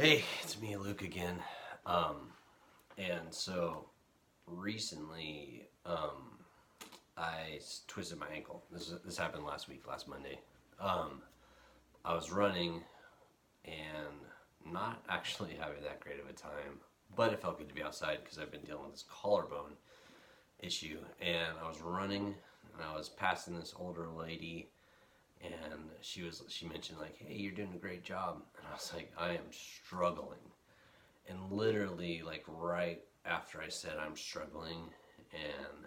Hey, it's me, Luke again. And so recently, twisted my ankle. This happened last week, last Monday. Um, I was running and not actually having that great of a time, but it felt good to be outside because I've been dealing with this collarbone issue. And I was running and I was passing this older lady and she mentioned like, hey, you're doing a great job. And I was like, I am struggling. And literally, like, right after I said I'm struggling, and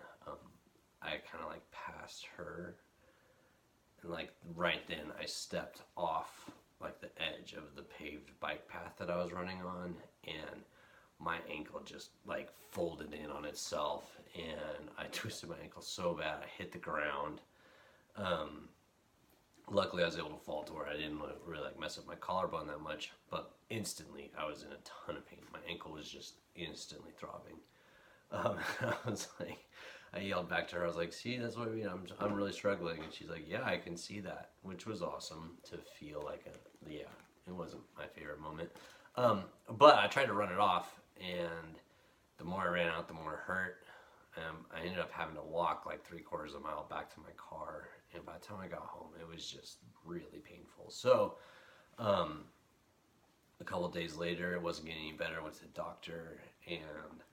I kind of like passed her, and like right then I stepped off like the edge of the paved bike path that I was running on, and my ankle just like folded in on itself, and I twisted my ankle so bad I hit the ground. Um, Luckily, I was able to fall to where I didn't really like mess up my collarbone that much, but instantly I was in a ton of pain. My ankle was just instantly throbbing. I was like, I yelled back to her. I was like, "See, that's what I mean. I'm really struggling." And she's like, "Yeah, I can see that," which was awesome to feel like a yeah. It wasn't my favorite moment, but I tried to run it off, and the more I ran out, the more it hurt. I ended up having to walk like 3/4 of a mile back to my car, and by the time I got home, it was just really painful. So, um, a couple of days later, it wasn't getting any better. I went to the doctor, and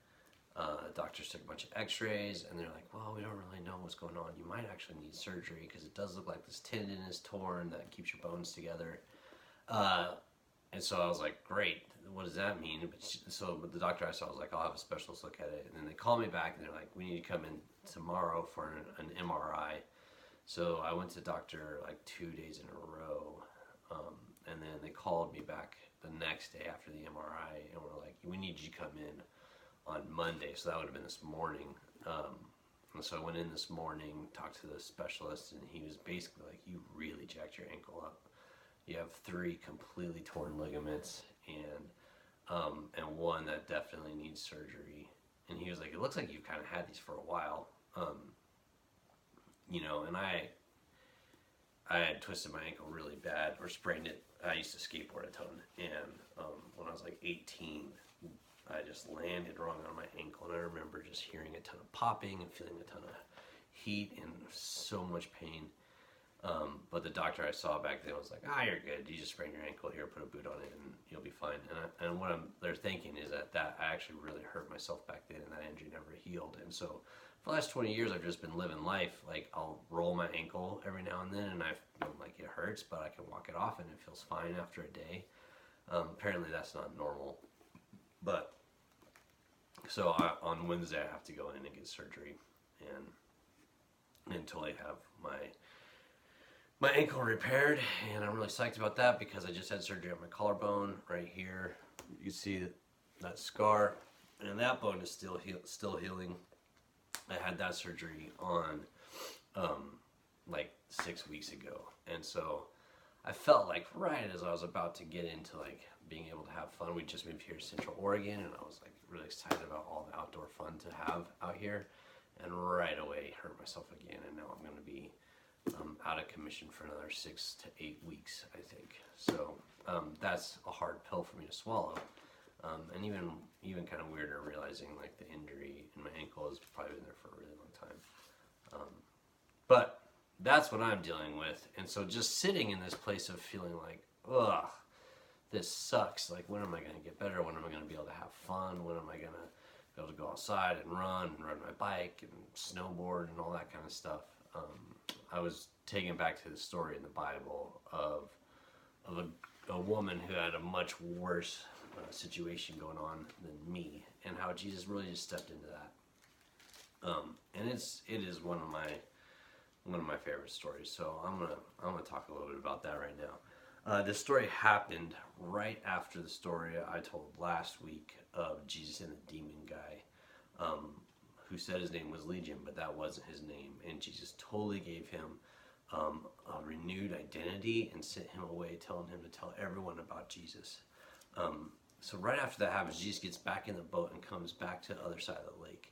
the doctors took a bunch of X-rays, and they're like, "Well, we don't really know what's going on. You might actually need surgery because it does look like this tendon is torn that keeps your bones together." Uh, and so I was like, great, what does that mean? But the doctor I saw was like, I'll have a specialist look at it. And then they called me back and they're like, we need to come in tomorrow for an MRI. So I went to the doctor like 2 days in a row. And then they called me back the next day after the MRI and were like, we need you to come in on Monday. So that would have been this morning. And so I went in this morning, talked to the specialist, and he was basically like, you really jacked your ankle up. You have 3 completely torn ligaments and one that definitely needs surgery. And he was like, it looks like you've kind of had these for a while. And I had twisted my ankle really bad or sprained it. I used to skateboard a ton. And when I was like 18, I just landed wrong on my ankle. And I remember just hearing a ton of popping and feeling a ton of heat and so much pain. But the doctor I saw back then was like, you're good. You just sprained your ankle here, put a boot on it, and you'll be fine. And what they're thinking is that I actually really hurt myself back then, and that injury never healed. And so for the last 20 years, I've just been living life. Like, I'll roll my ankle every now and then, and I feel like it hurts, but I can walk it off, and it feels fine after a day. Apparently, that's not normal. But, so on Wednesday, I have to go in and get surgery, and until I have my ankle repaired, and I'm really psyched about that because I just had surgery on my collarbone right here. You can see that scar, and that bone is still healing. I had that surgery on like 6 weeks ago, and so I felt like right as I was about to get into like being able to have fun. We just moved here to Central Oregon, and I was like really excited about all the outdoor fun to have out here, and right away hurt myself again, and now I'm going to be out of commission for another 6 to 8 weeks, I think. So that's a hard pill for me to swallow, and even kind of weirder realizing like the injury in my ankle has probably been there for a really long time. But that's what I'm dealing with, and so just sitting in this place of feeling like, ugh, this sucks. Like, when am I going to get better? When am I going to be able to have fun? When am I going to be able to go outside and ride my bike and snowboard and all that kind of stuff? I was taken back to the story in the Bible of a woman who had a much worse situation going on than me, and how Jesus really just stepped into that. And it is one of my favorite stories. So I'm gonna talk a little bit about that right now. This story happened right after the story I told last week of Jesus and the demon guy. Who said his name was Legion, but that wasn't his name. And Jesus totally gave him a renewed identity and sent him away, telling him to tell everyone about Jesus. So right after that happens, Jesus gets back in the boat and comes back to the other side of the lake.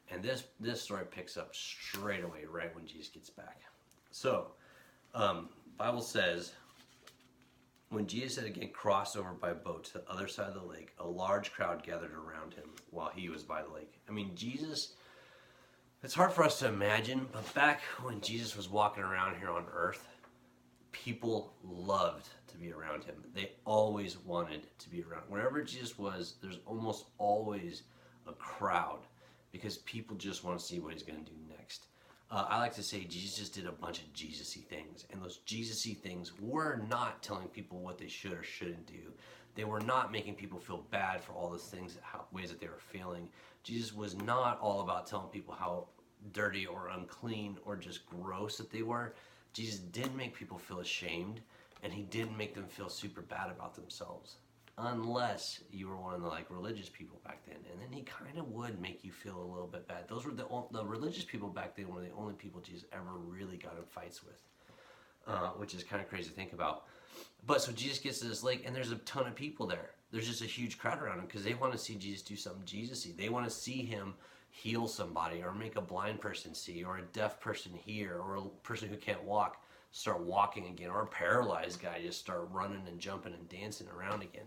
And this story picks up straight away, right when Jesus gets back. So, Bible says When Jesus had again crossed over by boat to the other side of the lake, a large crowd gathered around him while he was by the lake. I mean, Jesus, it's hard for us to imagine, but back when Jesus was walking around here on earth, people loved to be around him. They always wanted to be around. Wherever Jesus was, there's almost always a crowd because people just want to see what he's going to do next. I like to say Jesus did a bunch of Jesus-y things, and those Jesus-y things were not telling people what they should or shouldn't do. They were not making people feel bad for all those things, ways that they were feeling. Jesus was not all about telling people how dirty or unclean or just gross that they were. Jesus didn't make people feel ashamed, and he didn't make them feel super bad about themselves, unless you were one of the religious people back then, and then he kind of would make you feel a little bit bad. Those were the religious people back then were the only people Jesus ever really got in fights with, which is kind of crazy to think about. But so Jesus gets to this lake, and there's a ton of people there. There's just a huge crowd around him because they want to see Jesus do something Jesus-y. They want to see him heal somebody, or make a blind person see, or a deaf person hear, or a person who can't walk start walking again, or a paralyzed guy just start running and jumping and dancing around again.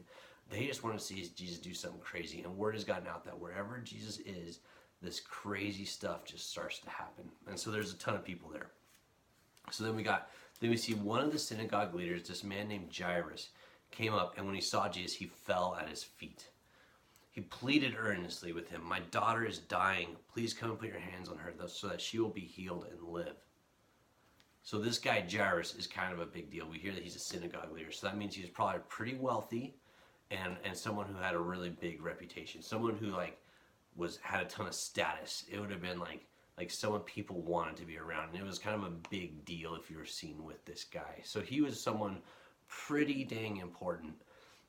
They just want to see Jesus do something crazy, and word has gotten out that wherever Jesus is, this crazy stuff just starts to happen. And so there's a ton of people there. So then we see one of the synagogue leaders, this man named Jairus, came up, and when he saw Jesus, he fell at his feet. He pleaded earnestly with him, "My daughter is dying. Please come and put your hands on her so that she will be healed and live." So this guy Jairus is kind of a big deal. We hear that he's a synagogue leader, so that means he was probably pretty wealthy and someone who had a really big reputation, someone who had a ton of status. It would have been like someone people wanted to be around, and it was kind of a big deal if you were seen with this guy. So he was someone pretty dang important.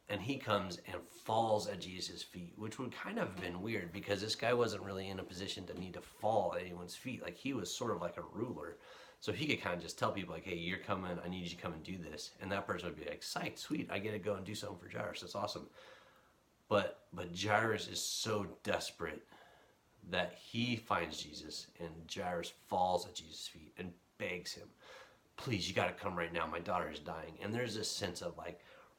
And he comes and falls at Jesus' feet, which would kind of have been weird because this guy wasn't really in a position to need to fall at anyone's feet. Like, he was sort of like a ruler. So he could kind of just tell people, hey, you're coming, I need you to come and do this. And that person would be like, psyched, sweet, I get to go and do something for Jairus. That's awesome. But Jairus is so desperate that he finds Jesus, and Jairus falls at Jesus' feet and begs him, please, you got to come right now. My daughter is dying. And there's this sense of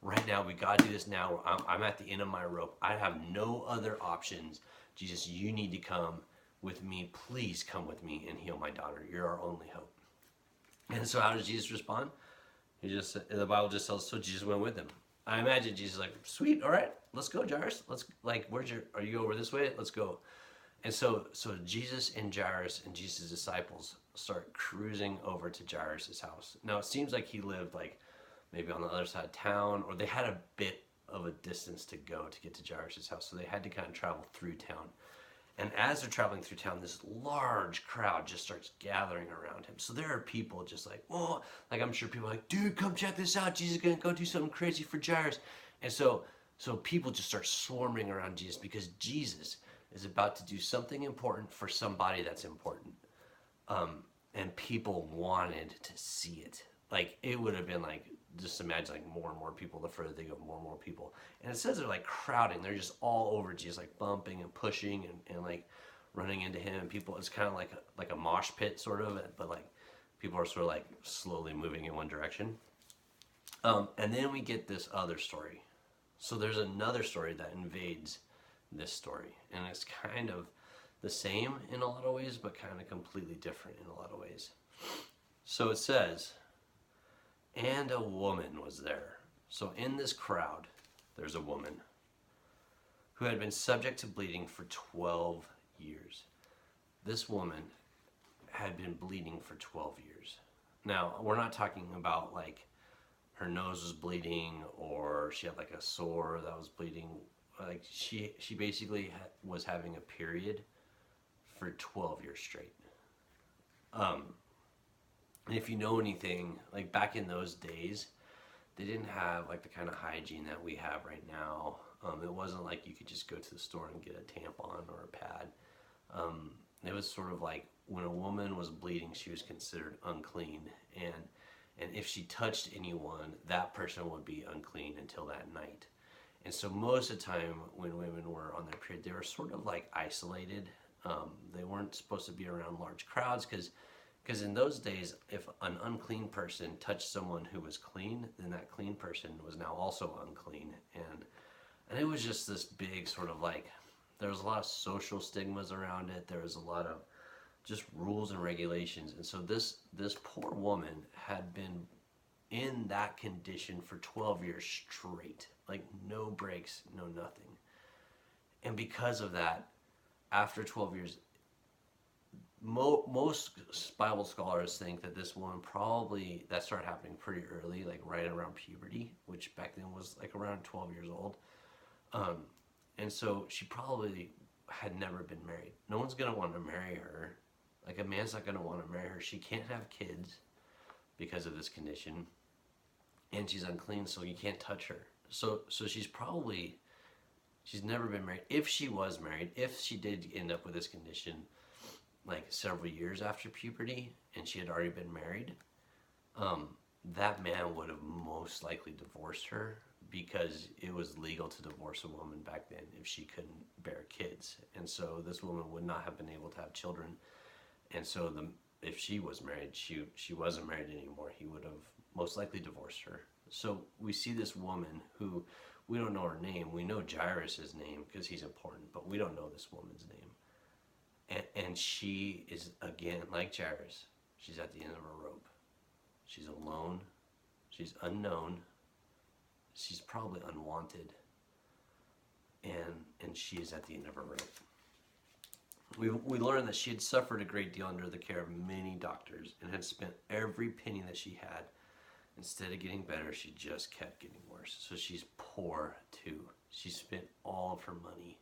right now, we got to do this now. I'm at the end of my rope. I have no other options. Jesus, you need to come with me. Please come with me and heal my daughter. You're our only hope. And so how does Jesus respond? The Bible just tells us, so Jesus went with him. I imagine Jesus sweet, all right, let's go, Jairus. Let's, are you over this way? Let's go. And so Jesus and Jairus and Jesus' disciples start cruising over to Jairus' house. Now, it seems like he lived maybe on the other side of town, or they had a bit of a distance to go to get to Jairus' house, so they had to kind of travel through town. And as they're traveling through town, this large crowd just starts gathering around him. So there are people just I'm sure people are dude, come check this out. Jesus is going to go do something crazy for Jairus. And so people just start swarming around Jesus because Jesus is about to do something important for somebody that's important. And people wanted to see it. It would have been just imagine more and more people, the further they go, more and more people. And it says they're crowding. They're just all over Jesus, bumping and pushing and running into him. And people, it's kind of like a mosh pit sort of, but people are sort of slowly moving in one direction. And then we get this other story. So there's another story that invades this story. And it's kind of the same in a lot of ways, but kind of completely different in a lot of ways. So it says, and a woman was there. So in this crowd, there's a woman who had been subject to bleeding for 12 years. This woman had been bleeding for 12 years. Now, we're not talking about her nose was bleeding or she had a sore that was bleeding. She basically was having a period for 12 years straight. And if you know anything, back in those days, they didn't have the kind of hygiene that we have right now. It wasn't you could just go to the store and get a tampon or a pad. It was sort of when a woman was bleeding, she was considered unclean, and if she touched anyone, that person would be unclean until that night. And so most of the time when women were on their period, they were sort of isolated. They weren't supposed to be around large crowds because Because in those days, if an unclean person touched someone who was clean, then that clean person was now also unclean. And it was just this big sort of like, there was a lot of social stigmas around it. There was a lot of just rules and regulations. And so this poor woman had been in that condition for 12 years straight, like no breaks, no nothing. And because of that, after 12 years, most Bible scholars think that this woman probably, that started happening pretty early, like right around puberty, which back then was like around 12 years old. And so she probably had never been married. No one's going to want to marry her. Like a man's not going to want to marry her. She can't have kids because of this condition. And she's unclean, so you can't touch her. So she's never been married. If she was married, if she did end up with this condition, like several years after puberty, and she had already been married, that man would have most likely divorced her, because it was legal to divorce a woman back then if she couldn't bear kids. And so this woman would not have been able to have children. And so if she was married, she wasn't married anymore. He would have most likely divorced her. So we see this woman who, we don't know her name. We know Jairus' name because he's important, but we don't know this woman's name. And she is, again, like Jairus, she's at the end of a rope. She's alone. She's unknown. She's probably unwanted. And she is at the end of her rope. We learned that she had suffered a great deal under the care of many doctors and had spent every penny that she had. Instead of getting better, she just kept getting worse. So she's poor too. She spent all of her money.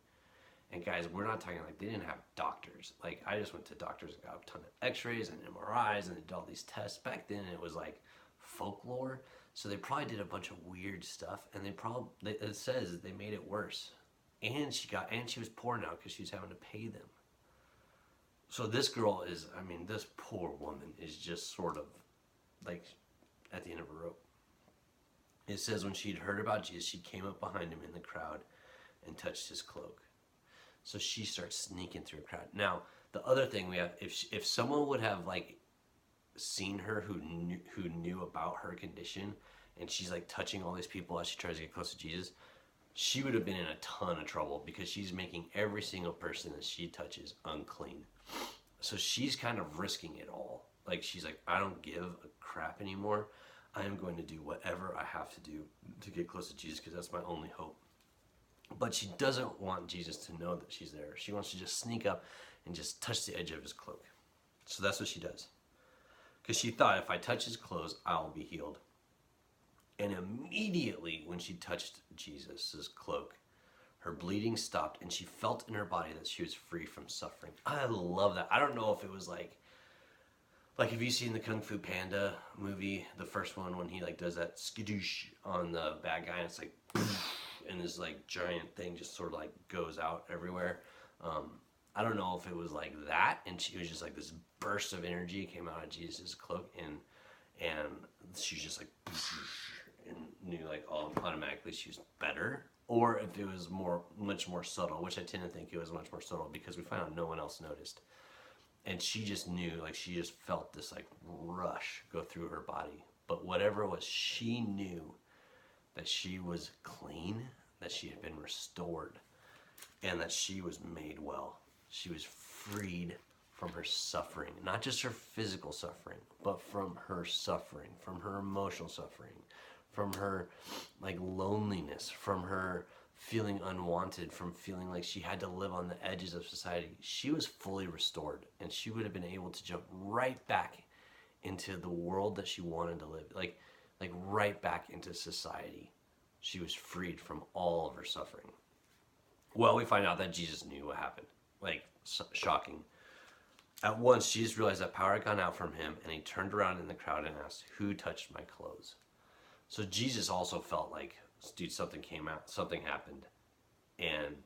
And guys, we're not talking like they didn't have doctors. Like I just went to doctors and got a ton of x-rays and MRIs and did all these tests. Back then it was like folklore. So they probably did a bunch of weird stuff, and it says they made it worse. And she was poor now because she was having to pay them. So this girl is, this poor woman is just sort of like at the end of a rope. It says when she'd heard about Jesus, she came up behind him in the crowd and touched his cloak. So she starts sneaking through a crowd. Now, the other thing we have, if someone would have like seen her who knew about her condition, and she's like touching all these people as she tries to get close to Jesus, she would have been in a ton of trouble because she's making every single person that she touches unclean. So she's kind of risking it all. Like she's like, I don't give a crap anymore. I am going to do whatever I have to do to get close to Jesus because that's my only hope. But she doesn't want Jesus to know that she's there. She wants to just sneak up and just touch the edge of his cloak. So that's what she does. Because she thought, if I touch his clothes, I'll be healed. And immediately when she touched Jesus' cloak, her bleeding stopped and she felt in her body that she was free from suffering. I love that. I don't know if it was like have you seen the Kung Fu Panda movie, the first one, when he like does that skadoosh on the bad guy and it's like and this like giant thing just sort of like goes out everywhere. I don't know if it was like that, and she was just like this burst of energy came out of Jesus' cloak, and she was just like and knew like automatically she was better, or if it was much more subtle, which I tend to think it was much more subtle because we found out no one else noticed, and she just knew, like she just felt this like rush go through her body. But whatever it was, she knew that she was clean, that she had been restored, and that she was made well. She was freed from her suffering, not just her physical suffering, but from her suffering, from her emotional suffering, from her like loneliness, from her feeling unwanted, from feeling like she had to live on the edges of society. She was fully restored, and she would have been able to jump right back into the world that she wanted to live, like right back into society. She was freed from all of her suffering. Well, we find out that Jesus knew what happened. Like, shocking. At once, Jesus realized that power had gone out from him, and he turned around in the crowd and asked, "Who touched my clothes?" So Jesus also felt like, dude, something happened, and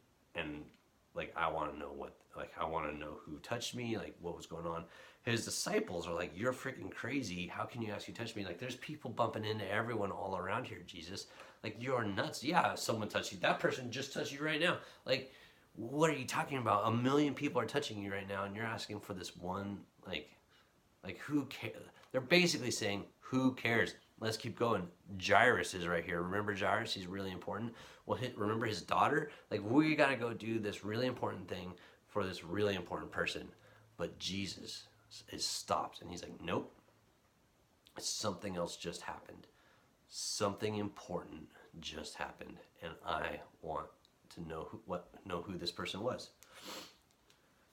like I want to know who touched me, like what was going on. His disciples are like, "You're freaking crazy. How can you ask who touched me? Like, there's people bumping into everyone all around here, Jesus. Like, you're nuts. Yeah, someone touched you. That person just touched you right now. Like, what are you talking about? 1 million people are touching you right now, and you're asking for this one, like, Like, who cares? They're basically saying, who cares? Let's keep going. Jairus is right here. Remember Jairus? He's really important. Well, remember his daughter? Like, we got to go do this really important thing for this really important person. But Jesus is stopped. And he's like, nope. Something else just happened. Something important just happened. And I want to know who this person was.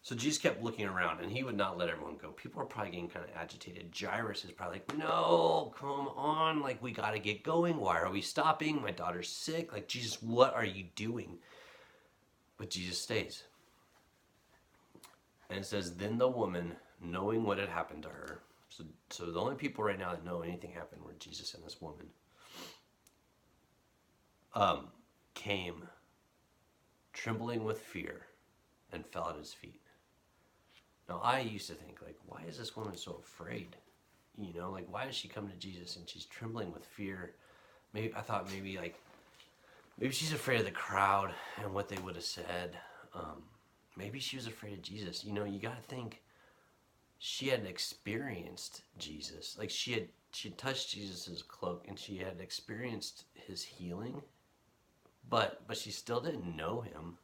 So Jesus kept looking around, and he would not let everyone go. People are probably getting kind of agitated. Jairus is probably like, no, come on. Like, we got to get going. Why are we stopping? My daughter's sick. Like, Jesus, what are you doing? But Jesus stays. And it says, then the woman, knowing what had happened to her. So the only people right now that know anything happened were Jesus and this woman. Came, trembling with fear, and fell at his feet. Now, I used to think, like, why is this woman so afraid? You know, like, why does she come to Jesus and she's trembling with fear? I thought maybe she's afraid of the crowd and what they would have said. Maybe she was afraid of Jesus. You know, you got to think she had experienced Jesus. Like, she had touched Jesus's cloak and she had experienced his healing, but she still didn't know him.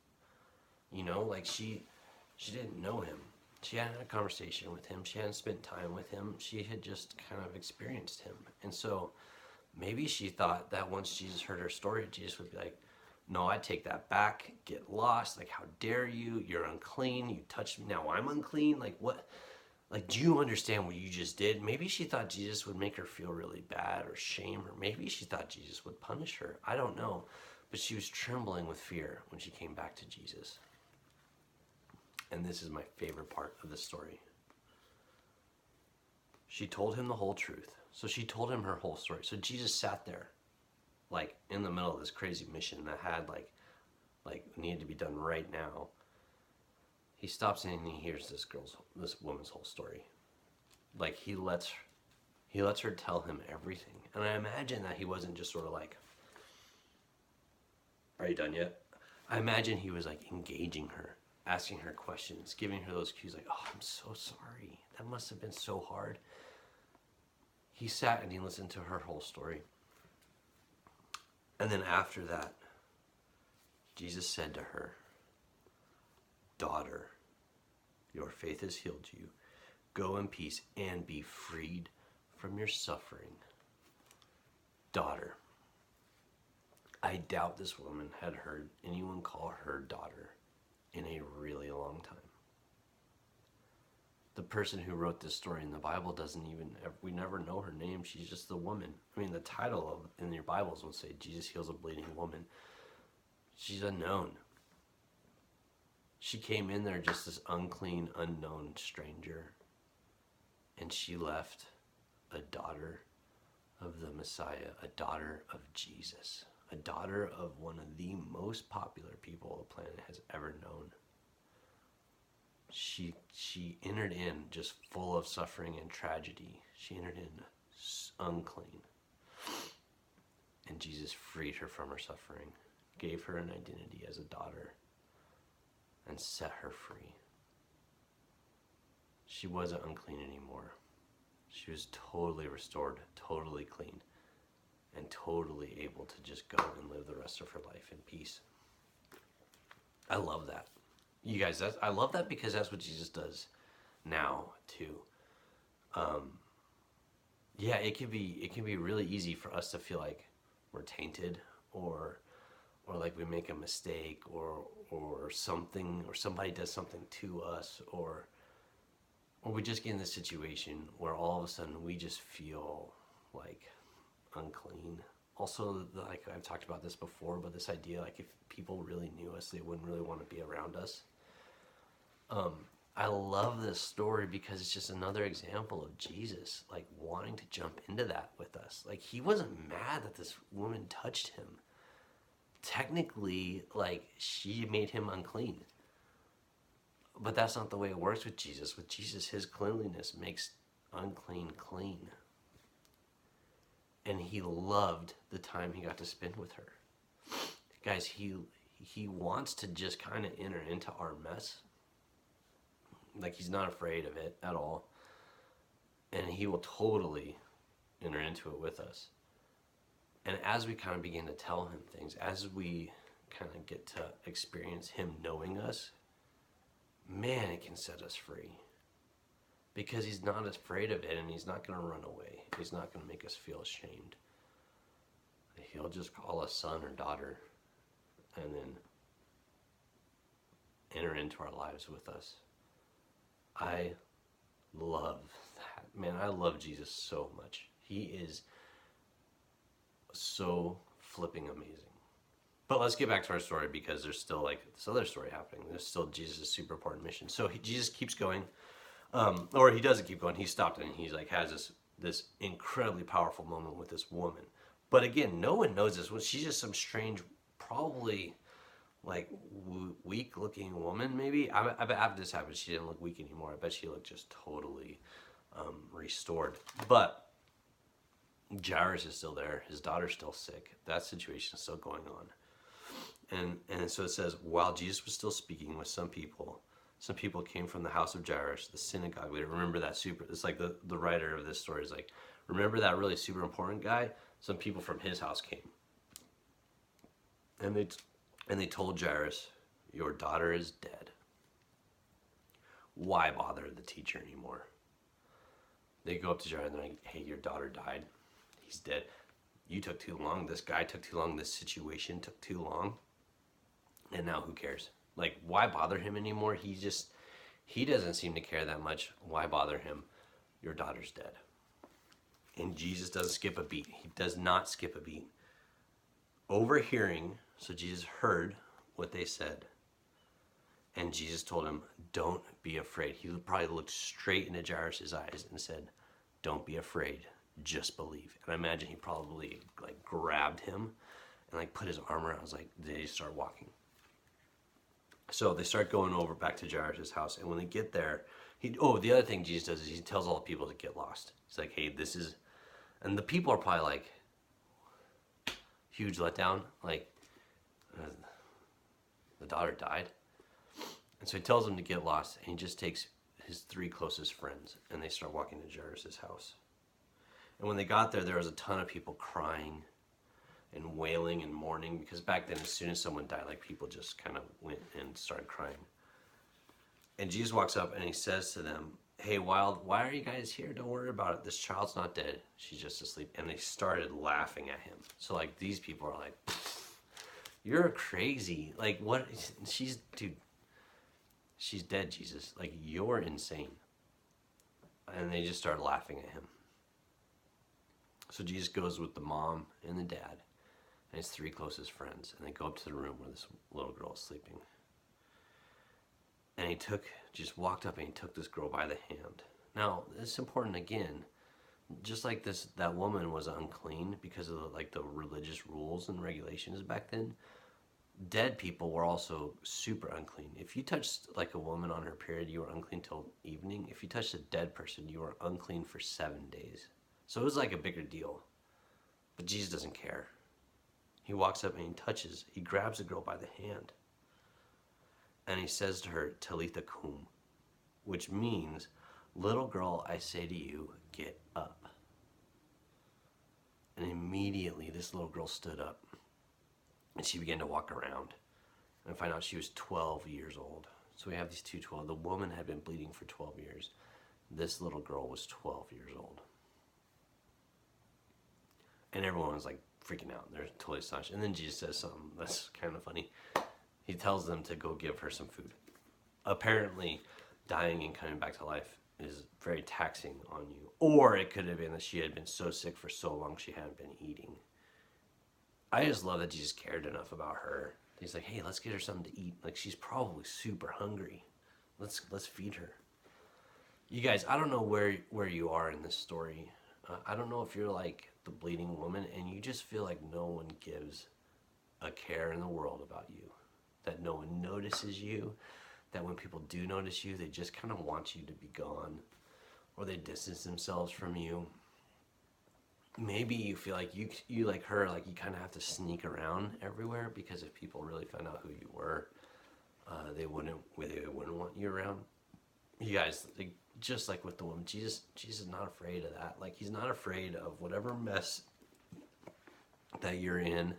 You know, like, she didn't know him. She hadn't had a conversation with him. She hadn't spent time with him. She had just kind of experienced him. And so maybe she thought that once Jesus heard her story, Jesus would be like, no, I take that back. Get lost. Like, how dare you? You're unclean. You touched me. Now I'm unclean. Like, what? Like, do you understand what you just did? Maybe she thought Jesus would make her feel really bad or shame her. Maybe she thought Jesus would punish her. I don't know. But she was trembling with fear when she came back to Jesus. And this is my favorite part of this story. She told him the whole truth. So she told him her whole story. So Jesus sat there, like, in the middle of this crazy mission that had, like needed to be done right now. He stops and he hears this woman's whole story. Like, he lets her tell him everything. And I imagine that he wasn't just sort of like, are you done yet? I imagine he was, like, engaging her, asking her questions, giving her those cues, like, oh, I'm so sorry. That must have been so hard. He sat and he listened to her whole story. And then after that, Jesus said to her, daughter, your faith has healed you. Go in peace and be freed from your suffering. Daughter. I doubt this woman had heard anyone call her daughter in a really long time. The person who wrote this story in the Bible we never know her name. She's just the woman. I mean, the title in your Bibles will say, Jesus heals a bleeding woman. She's unknown. She came in there just this unclean, unknown stranger. And she left a daughter of the Messiah, a daughter of Jesus, a daughter of one of the most popular people the planet has ever known. She entered in just full of suffering and tragedy. She entered in unclean. And Jesus freed her from her suffering, gave her an identity as a daughter, and set her free. She wasn't unclean anymore. She was totally restored, totally clean, and totally able to just go and live the rest of her life in peace. I love that. You guys, I love that because that's what Jesus does now too. Yeah, it can be really easy for us to feel like we're tainted or like we make a mistake or something, or somebody does something to us, or we just get in this situation where all of a sudden we just feel like unclean. Also, like I've talked about this before, but this idea, like, if people really knew us, they wouldn't really want to be around us. I love this story because it's just another example of Jesus, like, wanting to jump into that with us. Like, he wasn't mad that this woman touched him. Technically, like, she made him unclean. But that's not the way it works with Jesus. With Jesus, his cleanliness makes unclean clean. And he loved the time he got to spend with her. Guys, he wants to just kind of enter into our mess. Like, he's not afraid of it at all. And he will totally enter into it with us. And as we kind of begin to tell him things, as we kind of get to experience him knowing us, man, it can set us free. Because he's not afraid of it, and he's not going to run away. He's not going to make us feel ashamed. He'll just call us son or daughter and then enter into our lives with us. I love that. Man, I love Jesus so much. He is so flipping amazing. But let's get back to our story, because there's still like this other story happening. There's still Jesus' super important mission. So Jesus keeps going, or he doesn't keep going. He stopped and he's like has this incredibly powerful moment with this woman. But again, no one knows this. Well, she's just some strange, probably like weak looking woman. Maybe I bet after this happened, she didn't look weak anymore. I bet she looked just totally restored. But Jairus is still there. His daughter's still sick. That situation is still going on. And so it says, while Jesus was still speaking with some people came from the house of Jairus, the synagogue leader. Remember that it's like the writer of this story is like, remember that really super important guy? Some people from his house came. And they told Jairus, your daughter is dead. Why bother the teacher anymore? They go up to Jairus and they're like, hey, your daughter died. He's dead. You took too long. This guy took too long. This situation took too long. And now who cares? Like, why bother him anymore? He doesn't seem to care that much. Why bother him? Your daughter's dead. And Jesus doesn't skip a beat. He does not skip a beat. Overhearing, so Jesus heard what they said. And Jesus told him, don't be afraid. He probably looked straight into Jairus' eyes and said, don't be afraid. Just believe. And I imagine he probably like grabbed him and like put his arm around. I was like, they start walking. So they start going over back to Jairus' house. And when they get there, the other thing Jesus does is he tells all the people to get lost. He's like, hey, this is, and the people are probably like, huge letdown. Like, the daughter died. And so he tells them to get lost. And he just takes his 3 closest friends and they start walking to Jairus' house. And when they got there, there was a ton of people crying and wailing and mourning, because back then, as soon as someone died, like people just kind of went and started crying. And Jesus walks up and he says to them, hey, why are you guys here? Don't worry about it. This child's not dead. She's just asleep. And they started laughing at him. So like these people are like, you're crazy. Like what? She's dead, Jesus. Like you're insane. And they just start laughing at him. So Jesus goes with the mom and the dad and his 3 closest friends, and they go up to the room where this little girl is sleeping. And just walked up and he took this girl by the hand. Now, it's important again, just like that woman was unclean because of the religious rules and regulations back then, dead people were also super unclean. If you touched like a woman on her period, you were unclean till evening. If you touched a dead person, you were unclean for 7 days. So it was like a bigger deal. But Jesus doesn't care. He walks up and he grabs the girl by the hand. And he says to her, Talitha cum, which means, little girl, I say to you, get up. And immediately this little girl stood up. And she began to walk around. And I find out she was 12 years old. So we have these 12. The woman had been bleeding for 12 years. This little girl was 12 years old. And everyone was like freaking out. They're totally astonished. And then Jesus says something that's kind of funny. He tells them to go give her some food. Apparently, dying and coming back to life is very taxing on you. Or it could have been that she had been so sick for so long she hadn't been eating. I just love that Jesus cared enough about her. He's like, hey, let's get her something to eat. Like, she's probably super hungry. Let's feed her. You guys, I don't know where you are in this story. I don't know if you're like the bleeding woman and you just feel like no one gives a care in the world about you. That no one notices you. That when people do notice you, they just kind of want you to be gone. Or they distance themselves from you. Maybe you feel like you like her, like you kind of have to sneak around everywhere, because if people really found out who you were, they wouldn't want you around. You guys, like, just like with the woman, Jesus is not afraid of that. Like, he's not afraid of whatever mess that you're in.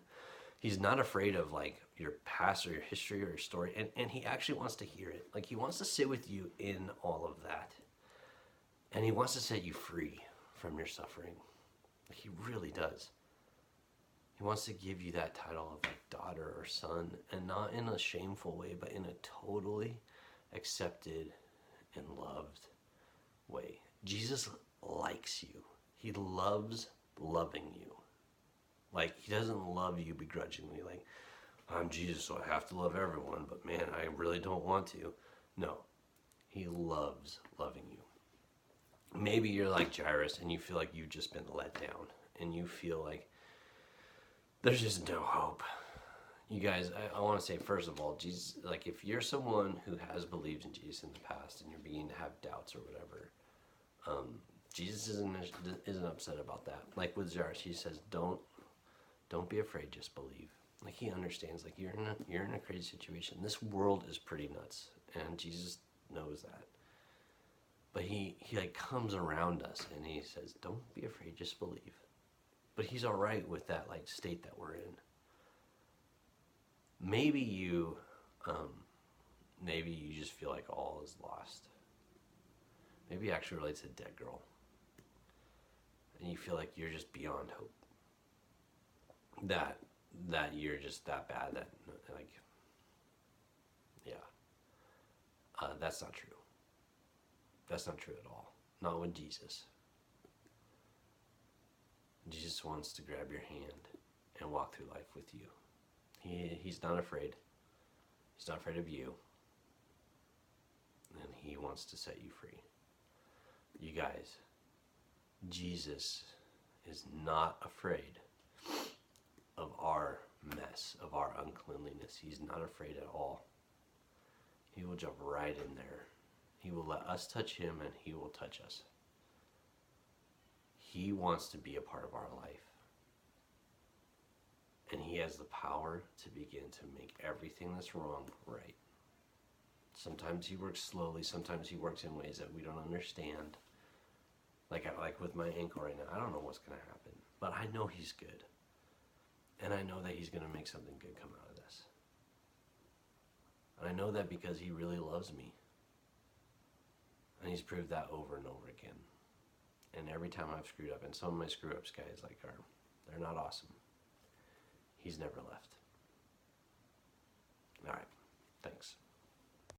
He's not afraid of like your past or your history or your story, and he actually wants to hear it. Like, he wants to sit with you in all of that, and he wants to set you free from your suffering. Like, he really does. He wants to give you that title of like daughter or son, and not in a shameful way, but in a totally accepted and loved way. Jesus likes you. He loves loving you. Like, he doesn't love you begrudgingly, like, I'm Jesus, so I have to love everyone, but man, I really don't want to. No, he loves loving you. Maybe you're like Jairus and you feel like you've just been let down, and you feel like there's just no hope. You guys, I want to say, first of all, Jesus, like, if you're someone who has believed in Jesus in the past and you're beginning to have doubts or whatever, Jesus isn't upset about that. Like with Jairus, he says, don't be afraid, just believe. Like, he understands, like, you're in a crazy situation. This world is pretty nuts, and Jesus knows that. But he like comes around us and he says, don't be afraid, just believe. But he's all right with that like state that we're in. Maybe you just feel like all is lost. Maybe it actually relates to Dead Girl. And you feel like you're just beyond hope. That you're just that bad that, like, yeah. That's not true. That's not true at all. Not with Jesus. Jesus wants to grab your hand and walk through life with you. He's not afraid. He's not afraid of you. And he wants to set you free. You guys, Jesus is not afraid of our mess, of our uncleanliness. He's not afraid at all. He will jump right in there. He will let us touch him, and he will touch us. He wants to be a part of our life. And he has the power to begin to make everything that's wrong right. Sometimes he works slowly. Sometimes he works in ways that we don't understand. Like with my ankle right now, I don't know what's going to happen. But I know he's good. And I know that he's going to make something good come out of this. And I know that because he really loves me. And he's proved that over and over again. And every time I've screwed up, and some of my screw ups, guys, like, they're not awesome. He's never left. All right. Thanks.